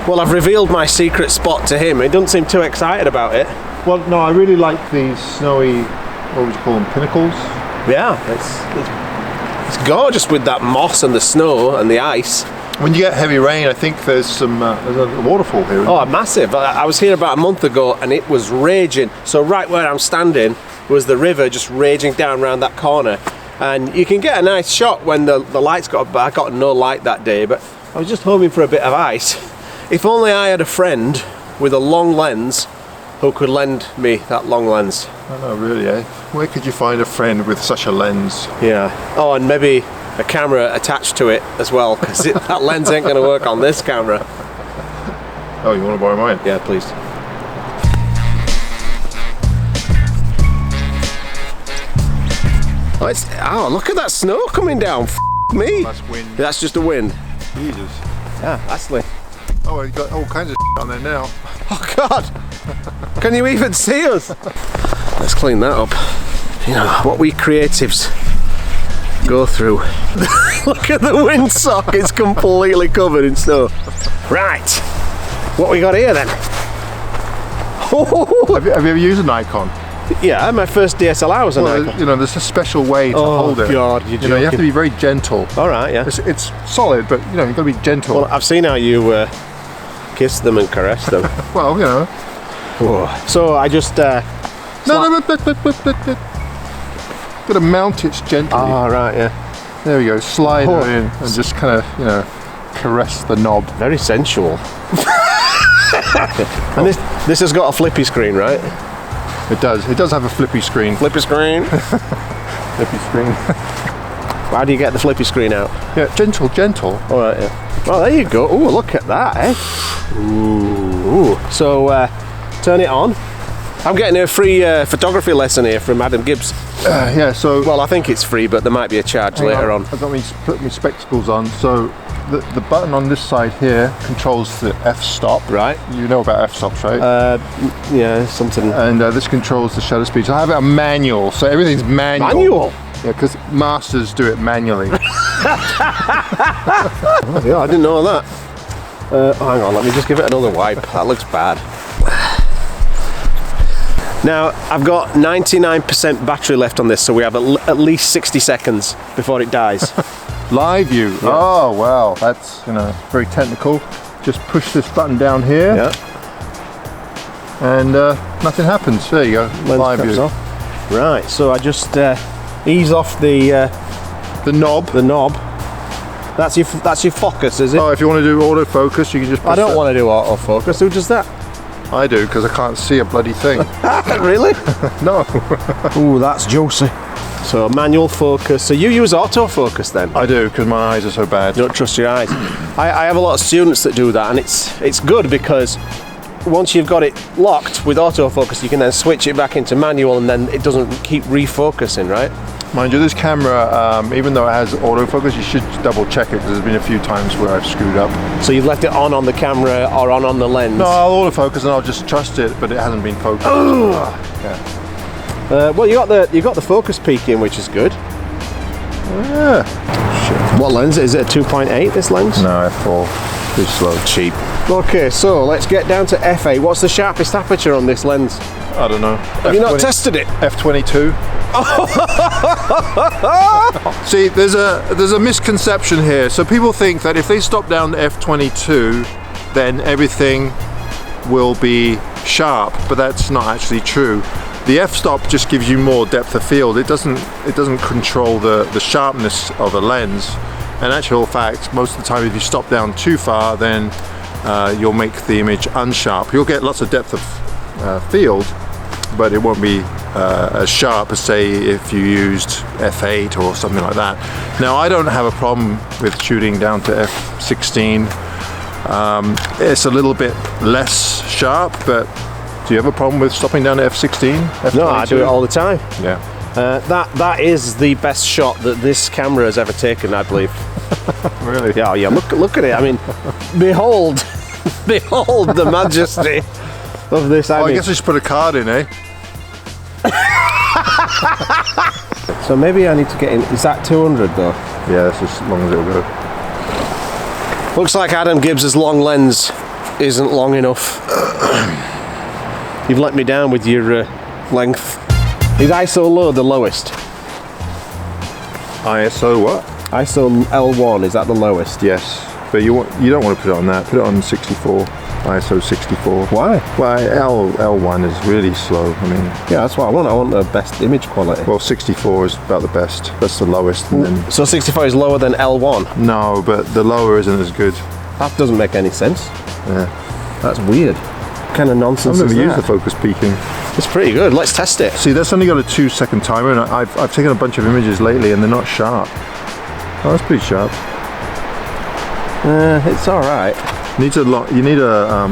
Well, I've revealed my secret spot to him. He doesn't seem too excited about it. Well, no, I really like these snowy, what would you call them, pinnacles? Yeah, it's gorgeous with that moss and the snow and the ice. When you get heavy rain, I think there's a waterfall here. Oh, massive. I was here about a month ago and it was raging. So right where I'm standing was the river just raging down around that corner. And you can get a nice shot when the lights I got no light that day, but I was just hoping for a bit of ice. If only I had a friend with a long lens who could lend me that long lens. I know, really, eh? Where could you find a friend with such a lens? Yeah. Oh, and maybe a camera attached to it as well, because that lens ain't going to work on this camera. Oh, you want to borrow mine? Yeah, please. Oh, look at that snow coming down. F me. That's wind. That's just the wind. Jesus. Yeah, actually. Oh, you've got all kinds of on there now. Oh God! Can you even see us? Let's clean that up. You know what we creatives go through. Look at the windsock, it's completely covered in snow. Right, what we got here then? Have you ever used a Nikon? Yeah, my first DSLR was a Nikon. You know, there's a special way to hold it. Oh God, you know, you have to be very gentle. All right, yeah. It's solid, but you know, you've got to be gentle. Well, I've seen how you kiss them and caress them. Well, you know. Whoa. So I just no, got to mount it gently. Oh, right, yeah. There we go. Slide it in and just kind of, you know, caress the knob. Very sensual. And this has got a flippy screen, right? It does. It does have a flippy screen. Flippy screen. Flippy screen. How do you get the flippy screen out? Yeah, gentle. All right, yeah. Oh, there you go. Ooh, look at that, eh? Ooh. So, turn it on. I'm getting a free photography lesson here from Adam Gibbs. Yeah, so... Well, I think it's free, but there might be a charge later on. I've got put my spectacles on. So, the button on this side here controls the f-stop. Right. You know about f-stops, right? Yeah, something. And this controls the shutter speed. So I have it on manual, so everything's manual. Manual? Yeah, because masters do it manually. Yeah, I didn't know that. Hang on, let me just give it another wipe. That looks bad. Now, I've got 99% battery left on this, so we have at least 60 seconds before it dies. Live view. Yeah. Oh, wow. That's, you know, very technical. Just push this button down here. Yeah. And nothing happens. There you go. Live view. Off. Right, so I just ease off the knob. The knob. That's your focus, is it? Oh, if you want to do autofocus, you can just push I don't want to do autofocus. Who does that? I do, because I can't see a bloody thing. Really? No. Ooh, that's juicy. So manual focus. So you use autofocus then? I do, because my eyes are so bad. You don't trust your eyes. I have a lot of students that do that, and it's good because once you've got it locked with autofocus, you can then switch it back into manual, and then it doesn't keep refocusing, right? Mind you, this camera, even though it has autofocus, you should double check it, because there's been a few times where I've screwed up. So you've left it on the camera or on the lens? No, I'll autofocus and I'll just trust it, but it hasn't been focused. Oh. Yeah. Well, you got the focus peaking, which is good. Yeah. Shit. What lens is it? A 2.8? This lens? No, f4. Too slow. Cheap. Okay, so let's get down to f8. What's the sharpest aperture on this lens? I don't know. Have you not tested it? f22. See, there's a misconception here. So people think that if they stop down to f22, then everything will be sharp, but that's not actually true. The f-stop just gives you more depth of field. It doesn't control the sharpness of the lens. In actual fact, most of the time, if you stop down too far, then you'll make the image unsharp. You'll get lots of depth of field, but it won't be as sharp as, say, if you used f8 or something like that. Now, I don't have a problem with shooting down to f16. It's a little bit less sharp, but do you have a problem with stopping down to f16? F22? No, I do it all the time. Yeah. That is the best shot that this camera has ever taken, I believe. Really? Yeah, yeah. Look at it. I mean, behold the majesty of this image. I guess we should put a card in, eh? So maybe I need to get in. Is that 200 though? Yeah, that's as long as it'll go. Looks like Adam Gibbs' long lens isn't long enough. You've let me down with your length. Is ISO low the lowest? ISO what? ISO L1, is that the lowest? Yes, but you don't want to put it on that. Put it on 64. ISO 64. Why? Well, L1 is really slow. I mean, yeah, that's what I want. I want the best image quality. Well, 64 is about the best. That's the lowest. And then, so 64 is lower than L1? No, but the lower isn't as good. That doesn't make any sense. Yeah. That's weird. What kind of nonsense I've never is used that? the focus peaking. It's pretty good. Let's test it. See, that's only got a 2-second timer, and I've taken a bunch of images lately, and they're not sharp. Oh, that's pretty sharp. It's all right. You need a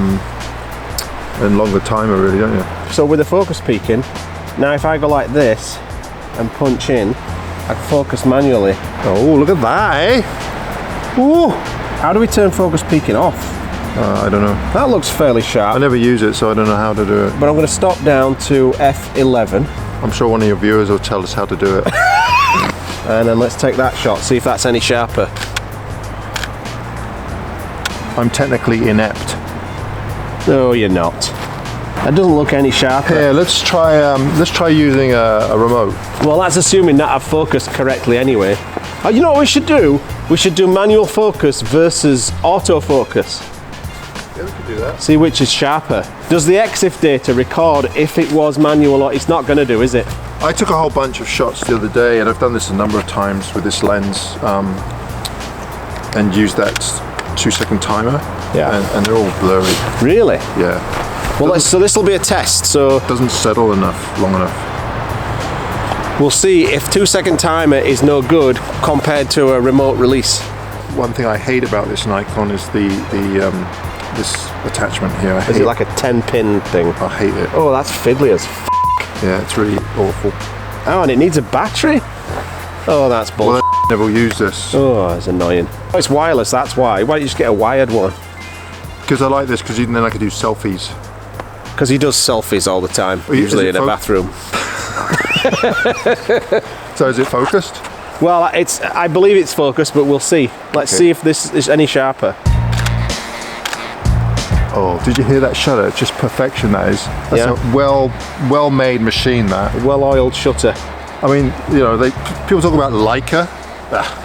longer timer, really, don't you? So with the focus peaking, now if I go like this and punch in, I can focus manually. Oh, look at that, eh? Ooh. How do we turn focus peaking off? I don't know. That looks fairly sharp. I never use it, so I don't know how to do it. But I'm going to stop down to F11. I'm sure one of your viewers will tell us how to do it. And then let's take that shot, see if that's any sharper. I'm technically inept. No, you're not. That doesn't look any sharper. Here, let's try using a remote. Well, that's assuming that I've focused correctly anyway. You know what we should do? We should do manual focus versus autofocus. Yeah, we could do that. See which is sharper. Does the EXIF data record if it was manual or it's not going to do, is it? I took a whole bunch of shots the other day, and I've done this a number of times with this lens, and used that 2-second timer. Yeah. And they're all blurry. Really? Yeah. Well, so this will be a test. So it doesn't settle long enough. We'll see if 2-second timer is no good compared to a remote release. One thing I hate about this Nikon is this attachment here. Is it like a 10-pin thing? I hate it. Oh, that's fiddly as f***. Yeah, it's really awful. Oh, and it needs a battery? Oh, that's bullshit. Well, I never will use this. Oh, it's annoying. Oh, it's wireless, that's why. Why don't you just get a wired one? Because I like this, because then I can do selfies. Because he does selfies all the time, usually in a bathroom. So is it focused? Well, I believe it's focused, but we'll see. Let's see if this is any sharper. Oh, did you hear that shutter? It's just perfection, that is. That's a well-made machine, that. Well-oiled shutter. I mean, you know, people talk about Leica.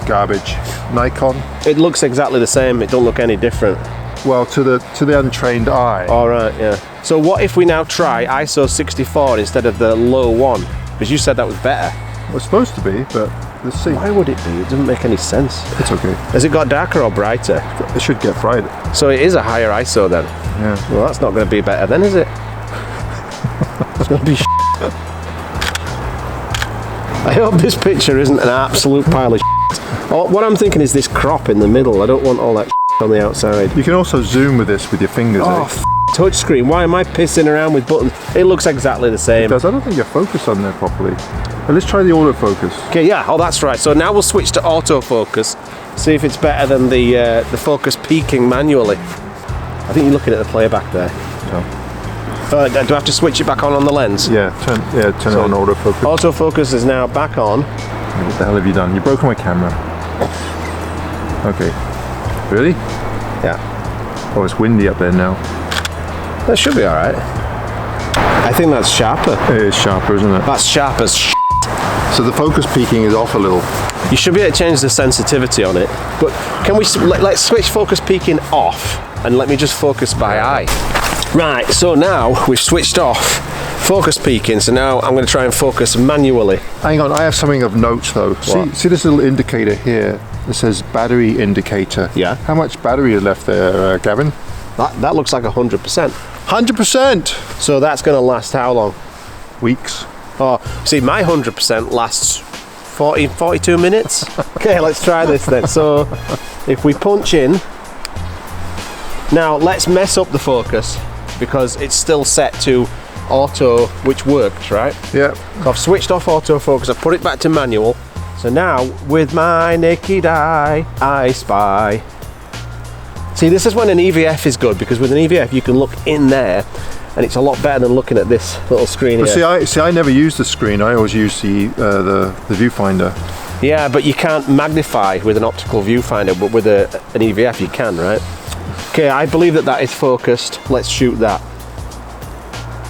Garbage. Nikon. It looks exactly the same. It don't look any different. Well, to the untrained eye. All right, yeah. So what if we now try ISO 64 instead of the low one? Because you said that was better. Well, it's supposed to be, but let's see. Why would it be? It doesn't make any sense. It's okay. Has it got darker or brighter? It should get fried. So it is a higher ISO then? Yeah. Well, that's not going to be better then, is it? It's going to be I hope this picture isn't an absolute pile of Oh, what I'm thinking is this crop in the middle. I don't want all that on the outside. You can also zoom with this with your fingers. Touchscreen. Why am I pissing around with buttons? It looks exactly the same. It does. I don't think you're focused on there properly. Well, let's try the autofocus. Okay, yeah. Oh, that's right. So now we'll switch to autofocus. See if it's better than the focus peaking manually. I think you're looking at the playback there. Oh. Do I have to switch it back on the lens? Yeah, turn it on autofocus. Autofocus is now back on. What the hell have you done? You broke my camera. Okay. Really? Yeah. Oh, it's windy up there now. That should be all right. I think that's sharper. It is sharper, isn't it? That's sharp as shit. So the focus peaking is off a little. You should be able to change the sensitivity on it. But can we let's switch focus peaking off and let me just focus by eye. Right, so now we've switched off focus peaking, so now I'm going to try and focus manually. Hang on, I have something of note though. See this little indicator here that says battery indicator. Yeah. How much battery is left there, Gavin? That looks like 100%. 100%! So that's going to last how long? Weeks. Oh, see, my 100% lasts 42 minutes. Okay, let's try this then. So if we punch in, now let's mess up the focus because it's still set to auto, which works, right? Yeah. So I've switched off autofocus, I've put it back to manual. So now, with my naked eye, I spy. See, this is when an EVF is good, because with an EVF you can look in there, and it's a lot better than looking at this little screen here. See, I never use the screen. I always use the viewfinder. Yeah, but you can't magnify with an optical viewfinder, but with an EVF you can, right? Okay, I believe that is focused. Let's shoot that.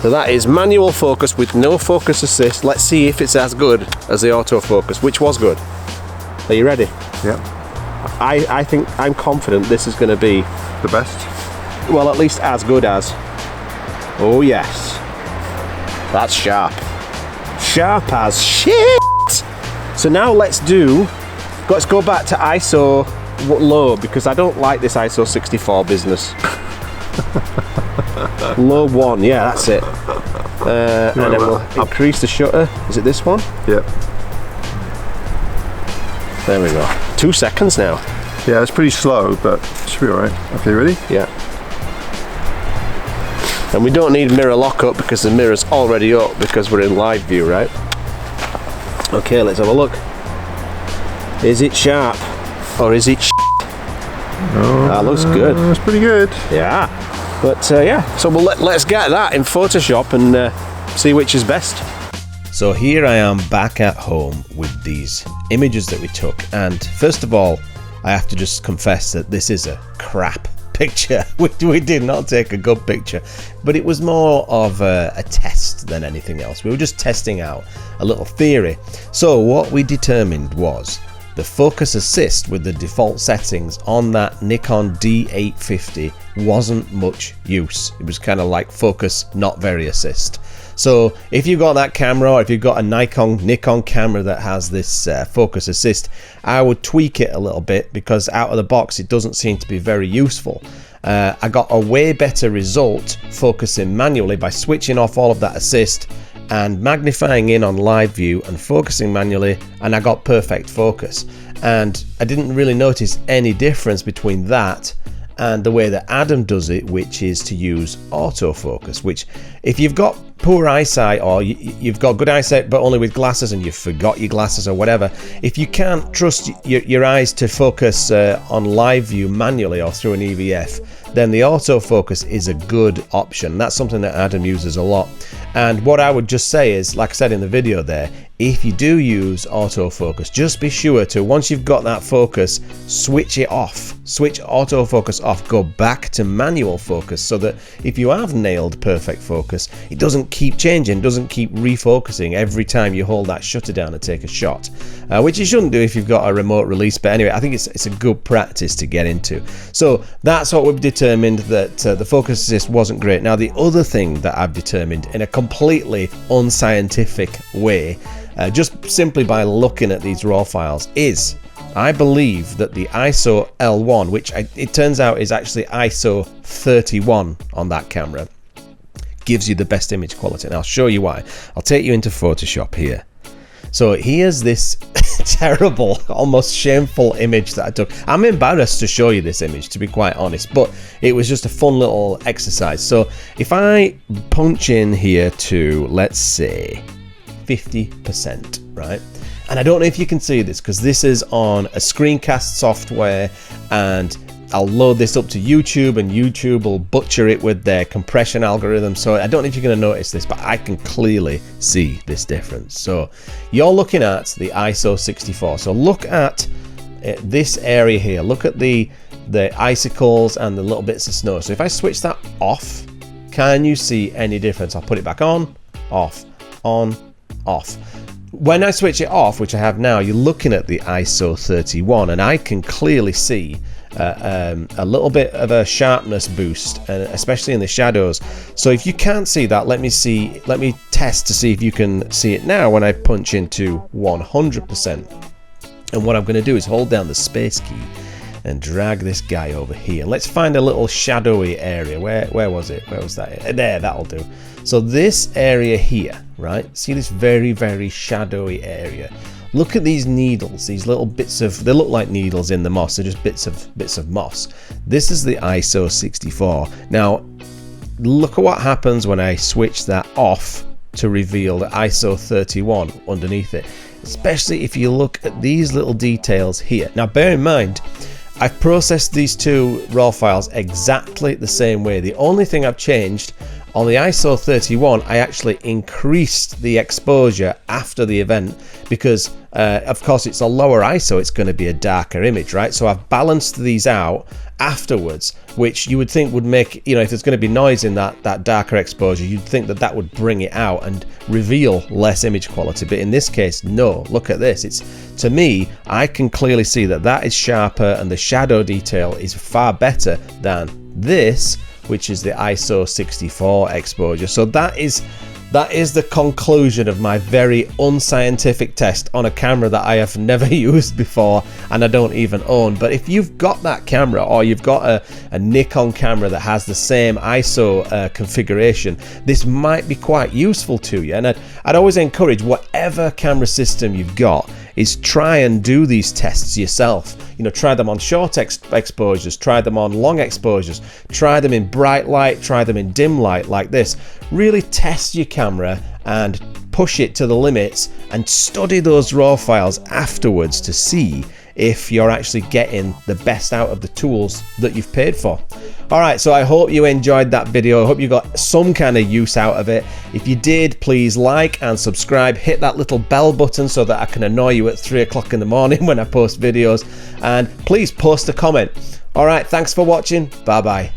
So that is manual focus with no focus assist. Let's see if it's as good as the autofocus, which was good. Are you ready? Yeah. I think I'm confident this is going to be the best. Well, at least as good as. Oh yes, that's sharp. Sharp as shit. So now let's go back to ISO low, because I don't like this ISO 64 business. Low 1, yeah, that's it. And then we'll increase the shutter. Is it this one? Yep. There we go. 2 seconds now. Yeah, it's pretty slow, but it should be alright. Okay, ready? Yeah. And we don't need mirror lockup because the mirror's already up because we're in live view, right? Okay, let's have a look. Is it sharp or is it that looks good. That's pretty good. Yeah. But yeah, so let's get that in Photoshop and see which is best. So here I am back at home with these images that we took, and first of all I have to just confess that this is a crap picture. We did not take a good picture, but it was more of a test than anything else. We were just testing out a little theory. So what we determined was the focus assist with the default settings on that Nikon D850 wasn't much use. It was kind of like focus, not very assist. So if you've got that camera, or if you've got a Nikon camera that has this focus assist, I would tweak it a little bit, because out of the box it doesn't seem to be very useful. I got a way better result focusing manually by switching off all of that assist and magnifying in on live view and focusing manually, and I got perfect focus. And I didn't really notice any difference between that and the way that Adam does it, which is to use autofocus, which if you've got poor eyesight, or you've got good eyesight but only with glasses and you forgot your glasses or whatever, if you can't trust your eyes to focus on live view manually or through an EVF, then the autofocus is a good option. That's something that Adam uses a lot. And what I would just say is, like I said in the video there, if you do use autofocus, just be sure to, once you've got that focus, switch it off. Switch autofocus off, go back to manual focus, so that if you have nailed perfect focus, it doesn't keep changing, doesn't keep refocusing every time you hold that shutter down and take a shot, which you shouldn't do if you've got a remote release. But anyway, I think it's a good practice to get into. So that's what we've determined, that the focus assist wasn't great. Now the other thing that I've determined in a completely unscientific way, just simply by looking at these raw files, is I believe that the ISO L1, which it turns out is actually ISO 31 on that camera, gives you the best image quality. And I'll show you why. I'll take you into Photoshop here. So here's this terrible, almost shameful image that I took. I'm embarrassed to show you this image, to be quite honest, but it was just a fun little exercise. So if I punch in here to, let's say, 50%, right? And I don't know if you can see this, because this is on a screencast software, and I'll load this up to YouTube, and YouTube will butcher it with their compression algorithm. So I don't know if you're going to notice this, but I can clearly see this difference. So you're looking at the ISO 64. So look at this area here. Look at the icicles and the little bits of snow. So if I switch that off, can you see any difference? I'll put it back on, off, off. When I switch it off, which I have now, you're looking at the ISO 31, and I can clearly see a little bit of a sharpness boost, especially in the shadows. So if you can't see that, let me test to see if you can see it now when I punch into 100%. And what I'm going to do is hold down the space key and drag this guy over here. Let's find a little shadowy area. Where was it? Where was that? There, that'll do. So this area here, right? See this very, very shadowy area. Look at these needles, these little bits of, they look like needles in the moss. They're just bits of moss. This is the ISO 64. Now, look at what happens when I switch that off to reveal the ISO 31 underneath it. Especially if you look at these little details here. Now, bear in mind, I've processed these two raw files exactly the same way. The only thing I've changed, on the ISO 31, I actually increased the exposure after the event, because Of course, it's a lower ISO, it's going to be a darker image, right? So I've balanced these out afterwards, which you would think would make, you know, if there's going to be noise in that darker exposure, you'd think that would bring it out and reveal less image quality. But in this case, no. Look at this. It's, to me, I can clearly see that is sharper and the shadow detail is far better than this, which is the ISO 64 exposure. So that is the conclusion of my very unscientific test on a camera that I have never used before and I don't even own. But if you've got that camera, or you've got a Nikon camera that has the same ISO configuration, this might be quite useful to you. And I'd always encourage, whatever camera system you've got, is try and do these tests yourself. You know, try them on short exposures, try them on long exposures, try them in bright light, try them in dim light like this. Really test your camera and push it to the limits and study those raw files afterwards to see if you're actually getting the best out of the tools that you've paid for. Alright, so I hope you enjoyed that video. I hope you got some kind of use out of it. If you did, please like and subscribe. Hit that little bell button so that I can annoy you at 3 o'clock in the morning when I post videos. And please post a comment. Alright, thanks for watching. Bye bye.